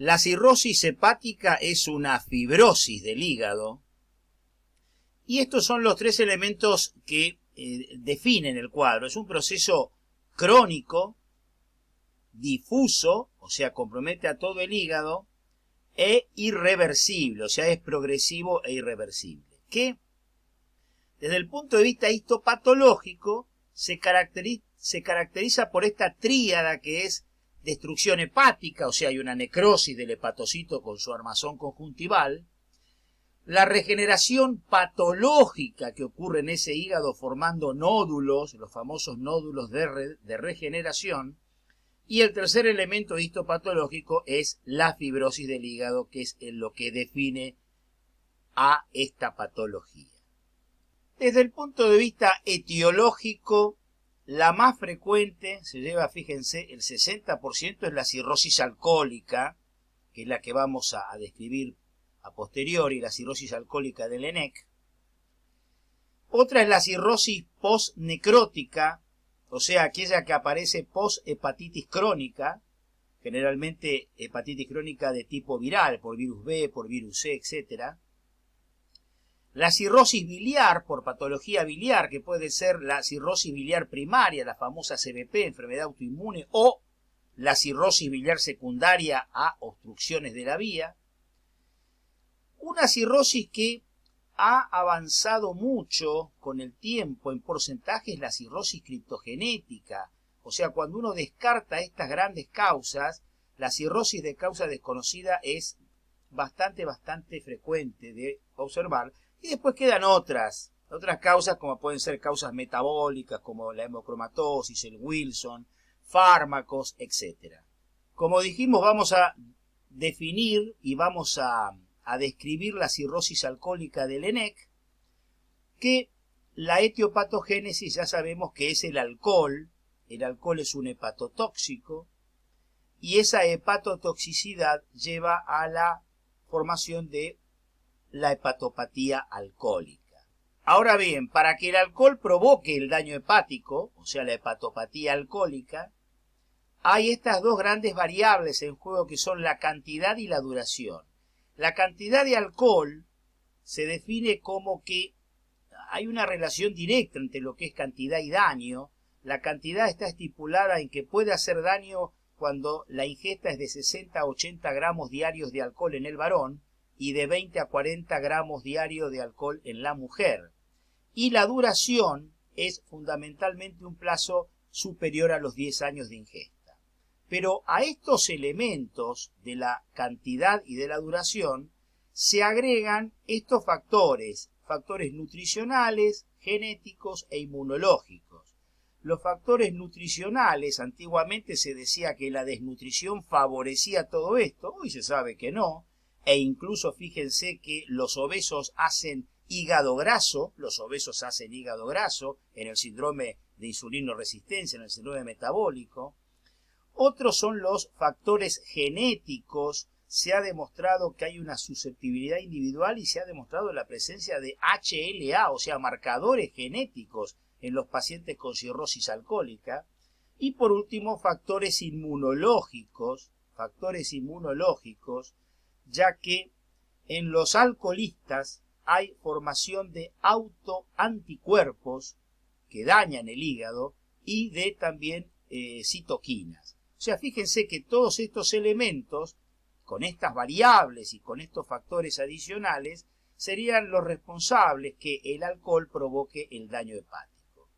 La cirrosis hepática es una fibrosis del hígado y estos son los tres elementos que definen el cuadro. Es un proceso crónico, difuso, o sea, compromete a todo el hígado, e irreversible, o sea, es progresivo e irreversible, que desde el punto de vista histopatológico se caracteriza por esta tríada que es destrucción hepática, o sea, hay una necrosis del hepatocito con su armazón conjuntival, la regeneración patológica que ocurre en ese hígado formando nódulos, los famosos nódulos de regeneración, y el tercer elemento histopatológico es la fibrosis del hígado, que es lo que define a esta patología. Desde el punto de vista etiológico, la más frecuente, se lleva, fíjense, el 60% es la cirrosis alcohólica, que es la que vamos a describir a posteriori, la cirrosis alcohólica del ENEC. Otra es la cirrosis postnecrótica, o sea, aquella que aparece post-hepatitis crónica, generalmente hepatitis crónica de tipo viral, por virus B, por virus C, etc. La cirrosis biliar, por patología biliar, que puede ser la cirrosis biliar primaria, la famosa CBP, enfermedad autoinmune, o la cirrosis biliar secundaria a obstrucciones de la vía. Una cirrosis que ha avanzado mucho con el tiempo en porcentaje es la cirrosis criptogenética. O sea, cuando uno descarta estas grandes causas, la cirrosis de causa desconocida es bastante frecuente de observar. Y después quedan otras causas como pueden ser causas metabólicas como la hemocromatosis, el Wilson, fármacos, etc. Como dijimos, vamos a definir y vamos a describir la cirrosis alcohólica del ENEC, que la etiopatogénesis ya sabemos que es el alcohol es un hepatotóxico, y esa hepatotoxicidad lleva a la formación de la hepatopatía alcohólica. Ahora bien, para que el alcohol provoque el daño hepático, o sea la hepatopatía alcohólica, hay estas dos grandes variables en juego que son la cantidad y la duración. La cantidad de alcohol se define como que hay una relación directa entre lo que es cantidad y daño. La cantidad está estipulada en que puede hacer daño cuando la ingesta es de 60 a 80 gramos diarios de alcohol en el varón y de 20 a 40 gramos diarios de alcohol en la mujer. Y la duración es fundamentalmente un plazo superior a los 10 años de ingesta. Pero a estos elementos de la cantidad y de la duración se agregan estos factores nutricionales, genéticos e inmunológicos. Los factores nutricionales, antiguamente se decía que la desnutrición favorecía todo esto, hoy se sabe que no, e incluso fíjense que los obesos hacen hígado graso en el síndrome de insulinoresistencia, en el síndrome metabólico. Otros son los factores genéticos. Se ha demostrado que hay una susceptibilidad individual y se ha demostrado la presencia de HLA, o sea, marcadores genéticos en los pacientes con cirrosis alcohólica. Y por último, factores inmunológicos, ya que en los alcoholistas hay formación de autoanticuerpos que dañan el hígado y de también citoquinas. O sea, fíjense que todos estos elementos, con estas variables y con estos factores adicionales, serían los responsables que el alcohol provoque el daño hepático.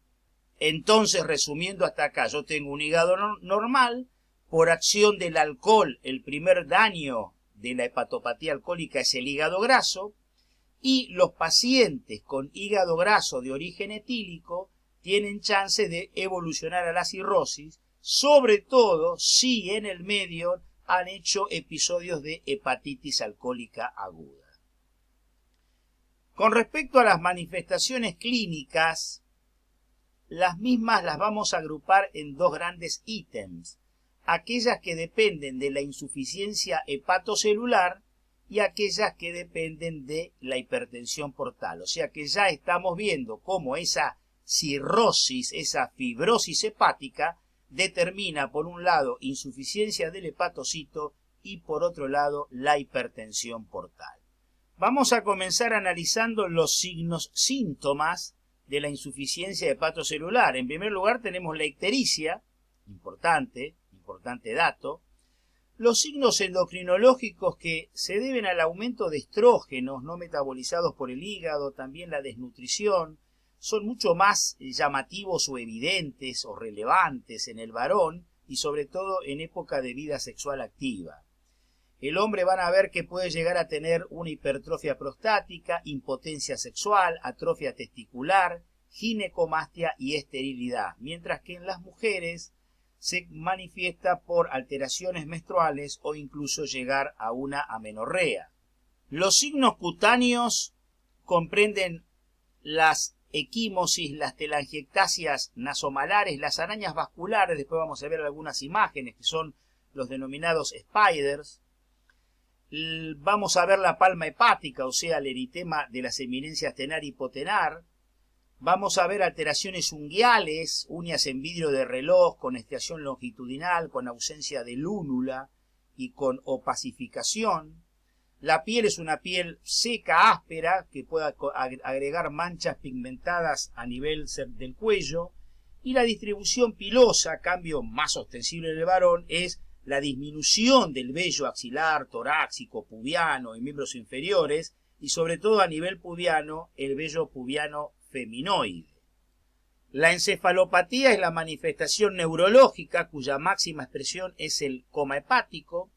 Entonces, resumiendo hasta acá, yo tengo un hígado normal, por acción del alcohol, el primer daño de la hepatopatía alcohólica es el hígado graso, y los pacientes con hígado graso de origen etílico tienen chance de evolucionar a la cirrosis, sobre todo si en el medio han hecho episodios de hepatitis alcohólica aguda. Con respecto a las manifestaciones clínicas, las mismas las vamos a agrupar en dos grandes ítems: aquellas que dependen de la insuficiencia hepatocelular y aquellas que dependen de la hipertensión portal. O sea que ya estamos viendo cómo esa cirrosis, esa fibrosis hepática, determina por un lado insuficiencia del hepatocito y por otro lado la hipertensión portal. Vamos a comenzar analizando los signos, síntomas de la insuficiencia hepatocelular. En primer lugar tenemos la ictericia, importante dato. Los signos endocrinológicos que se deben al aumento de estrógenos no metabolizados por el hígado, también la desnutrición, son mucho más llamativos o evidentes o relevantes en el varón y sobre todo en época de vida sexual activa. El hombre van a ver que puede llegar a tener una hipertrofia prostática, impotencia sexual, atrofia testicular, ginecomastia y esterilidad, mientras que en las mujeres se manifiesta por alteraciones menstruales o incluso llegar a una amenorrea. Los signos cutáneos comprenden las equimosis, las telangiectasias nasomalares, las arañas vasculares, después vamos a ver algunas imágenes que son los denominados spiders. Vamos a ver la palma hepática, o sea, el eritema de las eminencias tenar y hipotenar. Vamos a ver alteraciones unguiales, uñas en vidrio de reloj, con estiación longitudinal, con ausencia de lúnula y con opacificación. La piel es una piel seca, áspera, que puede agregar manchas pigmentadas a nivel del cuello. Y la distribución pilosa, cambio más ostensible en el varón, es la disminución del vello axilar, torácico, pubiano y miembros inferiores, y sobre todo a nivel pubiano, el vello pubiano feminoide. La encefalopatía es la manifestación neurológica cuya máxima expresión es el coma hepático.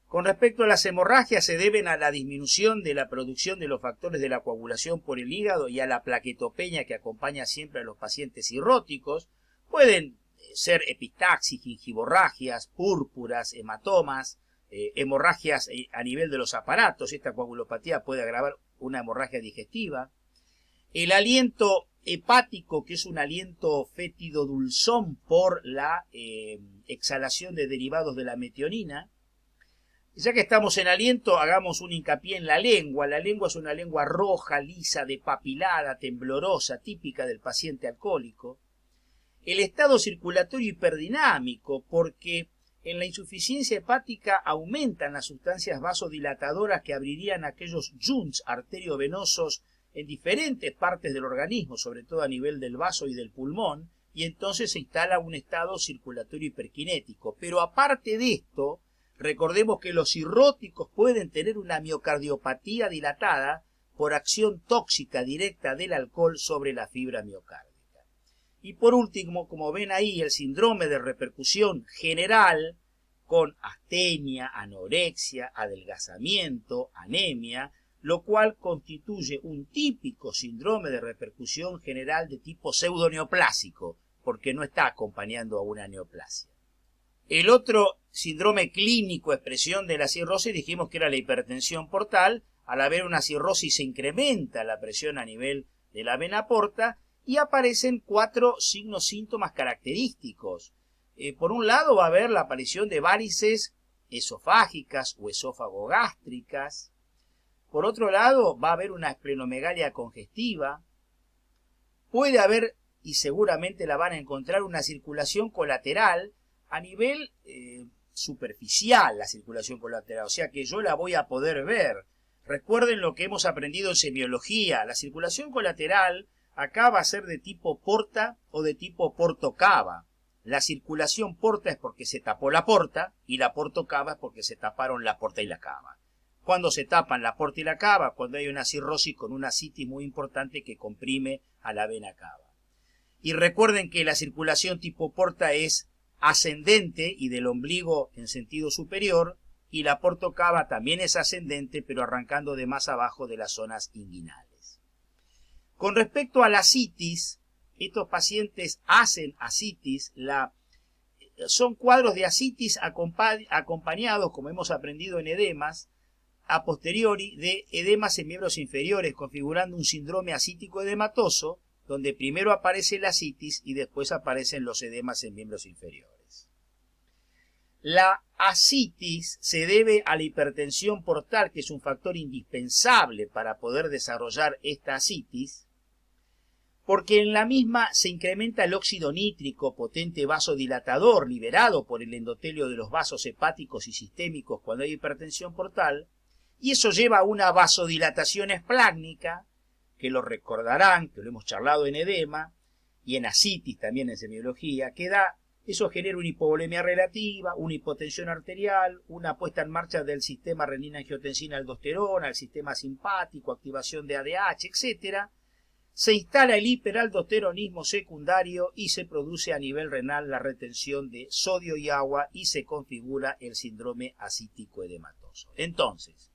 Con respecto a las hemorragias, se deben a la disminución de la producción de los factores de la coagulación por el hígado y a la plaquetopenia que acompaña siempre a los pacientes cirróticos. Pueden ser epistaxis, gingivorragias, púrpuras, hematomas, hemorragias a nivel de los aparatos. Esta coagulopatía puede agravar una hemorragia digestiva. El aliento hepático, que es un aliento fétido dulzón por la exhalación de derivados de la metionina. Ya que estamos en aliento, hagamos un hincapié en la lengua. La lengua es una lengua roja, lisa, depapilada, temblorosa, típica del paciente alcohólico. El estado circulatorio hiperdinámico, porque en la insuficiencia hepática aumentan las sustancias vasodilatadoras que abrirían aquellos junts arteriovenosos en diferentes partes del organismo, sobre todo a nivel del vaso y del pulmón, y entonces se instala un estado circulatorio hiperkinético. Pero aparte de esto, recordemos que los cirróticos pueden tener una miocardiopatía dilatada por acción tóxica directa del alcohol sobre la fibra miocárdica. Y por último, como ven ahí, el síndrome de repercusión general con astenia, anorexia, adelgazamiento, anemia, lo cual constituye un típico síndrome de repercusión general de tipo pseudoneoplásico, porque no está acompañando a una neoplasia. El otro síndrome clínico, expresión de la cirrosis, dijimos que era la hipertensión portal. Al haber una cirrosis se incrementa la presión a nivel de la vena porta y aparecen 4 signos, síntomas característicos. Por un lado va a haber la aparición de varices esofágicas o esófago-gástricas. Por otro lado va a haber una esplenomegalia congestiva. Puede haber, y seguramente la van a encontrar, una circulación colateral a nivel superficial, la circulación colateral, o sea que yo la voy a poder ver. Recuerden lo que hemos aprendido en semiología, la circulación colateral acá va a ser de tipo porta o de tipo portocava. La circulación porta es porque se tapó la porta y la portocava es porque se taparon la porta y la cava. Cuando se tapan la porta y la cava, cuando hay una cirrosis con una citis muy importante que comprime a la vena cava. Y recuerden que la circulación tipo porta es ascendente y del ombligo en sentido superior, y la portocava también es ascendente, pero arrancando de más abajo de las zonas inguinales. Con respecto a la citis, estos pacientes hacen ascitis, son cuadros de ascitis acompañados, como hemos aprendido en edemas, a posteriori de edemas en miembros inferiores, configurando un síndrome ascítico edematoso, donde primero aparece la ascitis y después aparecen los edemas en miembros inferiores. La ascitis se debe a la hipertensión portal, que es un factor indispensable para poder desarrollar esta ascitis, porque en la misma se incrementa el óxido nítrico, potente vasodilatador liberado por el endotelio de los vasos hepáticos y sistémicos cuando hay hipertensión portal, y eso lleva a una vasodilatación esplácnica, que lo recordarán, que lo hemos charlado en edema y en ascitis también en semiología, eso genera una hipovolemia relativa, una hipotensión arterial, una puesta en marcha del sistema renina-angiotensina-aldosterona, el sistema simpático, activación de ADH, etc. Se instala el hiperaldosteronismo secundario y se produce a nivel renal la retención de sodio y agua y se configura el síndrome ascítico edematoso. Entonces,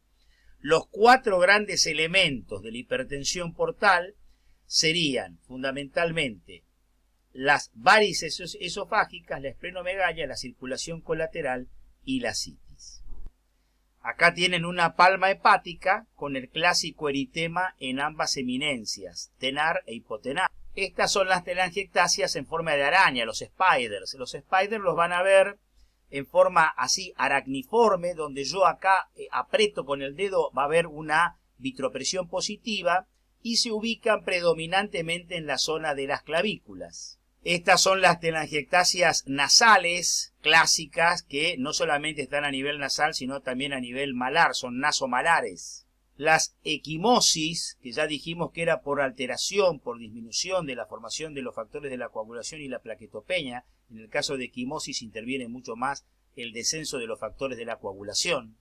los 4 grandes elementos de la hipertensión portal serían fundamentalmente las varices esofágicas, la esplenomegalia, la circulación colateral y la citis. Acá tienen una palma hepática con el clásico eritema en ambas eminencias, tenar e hipotenar. Estas son las telangiectasias en forma de araña, los spiders. Los spiders los van a ver en forma así aracniforme, donde yo acá aprieto con el dedo, va a haber una vitropresión positiva y se ubican predominantemente en la zona de las clavículas. Estas son las telangiectasias nasales clásicas que no solamente están a nivel nasal, sino también a nivel malar, son nasomalares. Las equimosis, que ya dijimos que era por alteración, por disminución de la formación de los factores de la coagulación y la plaquetopenia, en el caso de equimosis interviene mucho más el descenso de los factores de la coagulación.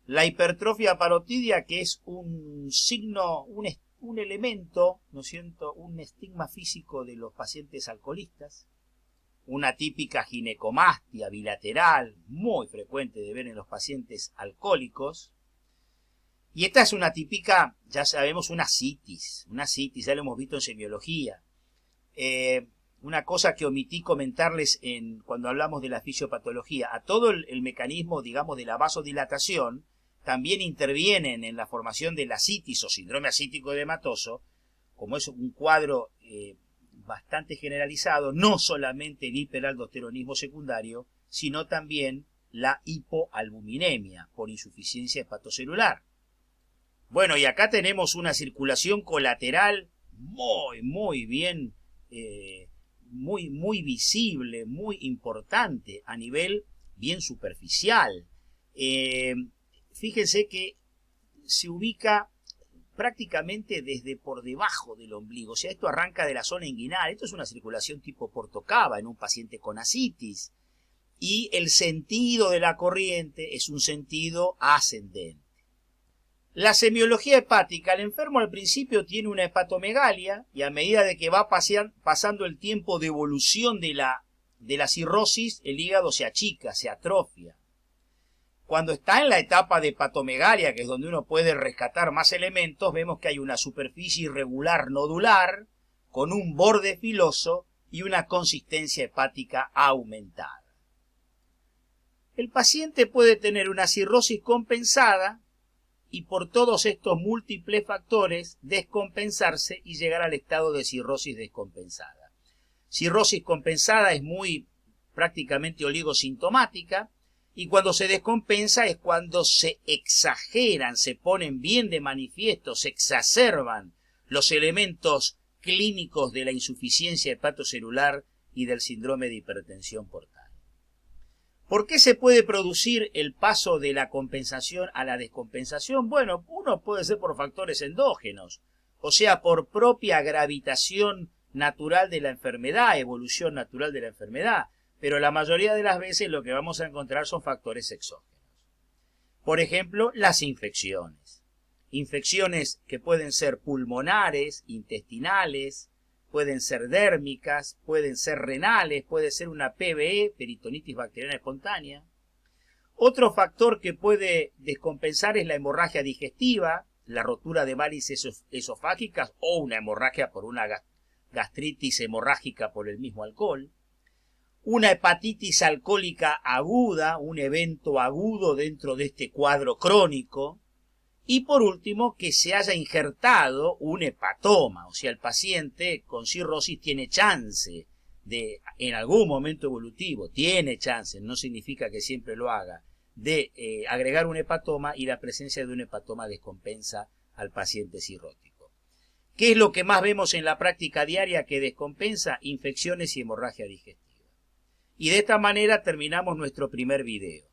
La hipertrofia parotidia, que es un signo, un elemento, ¿no es cierto?, un estigma físico de los pacientes alcoholistas, una típica ginecomastia bilateral, muy frecuente de ver en los pacientes alcohólicos, y esta es una típica, ya sabemos, una citis, ya lo hemos visto en semiología. Una cosa que omití comentarles cuando hablamos de la fisiopatología, a todo el mecanismo, digamos, de la vasodilatación, también intervienen en la formación de la citis o síndrome ascítico edematoso, como es un cuadro bastante generalizado, no solamente el hiperaldosteronismo secundario, sino también la hipoalbuminemia por insuficiencia hepatocelular. Bueno, y acá tenemos una circulación colateral muy bien, muy visible, muy importante a nivel bien superficial. Fíjense que se ubica prácticamente desde por debajo del ombligo, o sea, esto arranca de la zona inguinal, esto es una circulación tipo portocava en un paciente con ascitis, y el sentido de la corriente es un sentido ascendente. La semiología hepática, el enfermo al principio tiene una hepatomegalia y a medida de que va pasando el tiempo de evolución de la cirrosis, el hígado se achica, se atrofia. Cuando está en la etapa de hepatomegalia, que es donde uno puede rescatar más elementos, vemos que hay una superficie irregular nodular con un borde filoso y una consistencia hepática aumentada. El paciente puede tener una cirrosis compensada y por todos estos múltiples factores descompensarse y llegar al estado de cirrosis descompensada. Cirrosis compensada es prácticamente oligosintomática, y cuando se descompensa es cuando se exageran, se ponen bien de manifiesto, se exacerban los elementos clínicos de la insuficiencia hepatocelular y del síndrome de hipertensión portal. ¿Por qué se puede producir el paso de la compensación a la descompensación? Bueno, uno puede ser por factores endógenos, o sea, por propia gravitación natural de la enfermedad, evolución natural de la enfermedad, pero la mayoría de las veces lo que vamos a encontrar son factores exógenos. Por ejemplo, las infecciones. Infecciones que pueden ser pulmonares, intestinales, pueden ser dérmicas, pueden ser renales, puede ser una PBE, peritonitis bacteriana espontánea. Otro factor que puede descompensar es la hemorragia digestiva, la rotura de varices esofágicas o una hemorragia por una gastritis hemorrágica por el mismo alcohol. Una hepatitis alcohólica aguda, un evento agudo dentro de este cuadro crónico. Y por último, que se haya injertado un hepatoma, o sea, el paciente con cirrosis tiene chance de, en algún momento evolutivo, tiene chance, no significa que siempre lo haga, de agregar un hepatoma, y la presencia de un hepatoma descompensa al paciente cirrótico. ¿Qué es lo que más vemos en la práctica diaria que descompensa? Infecciones y hemorragia digestiva. Y de esta manera terminamos nuestro primer video.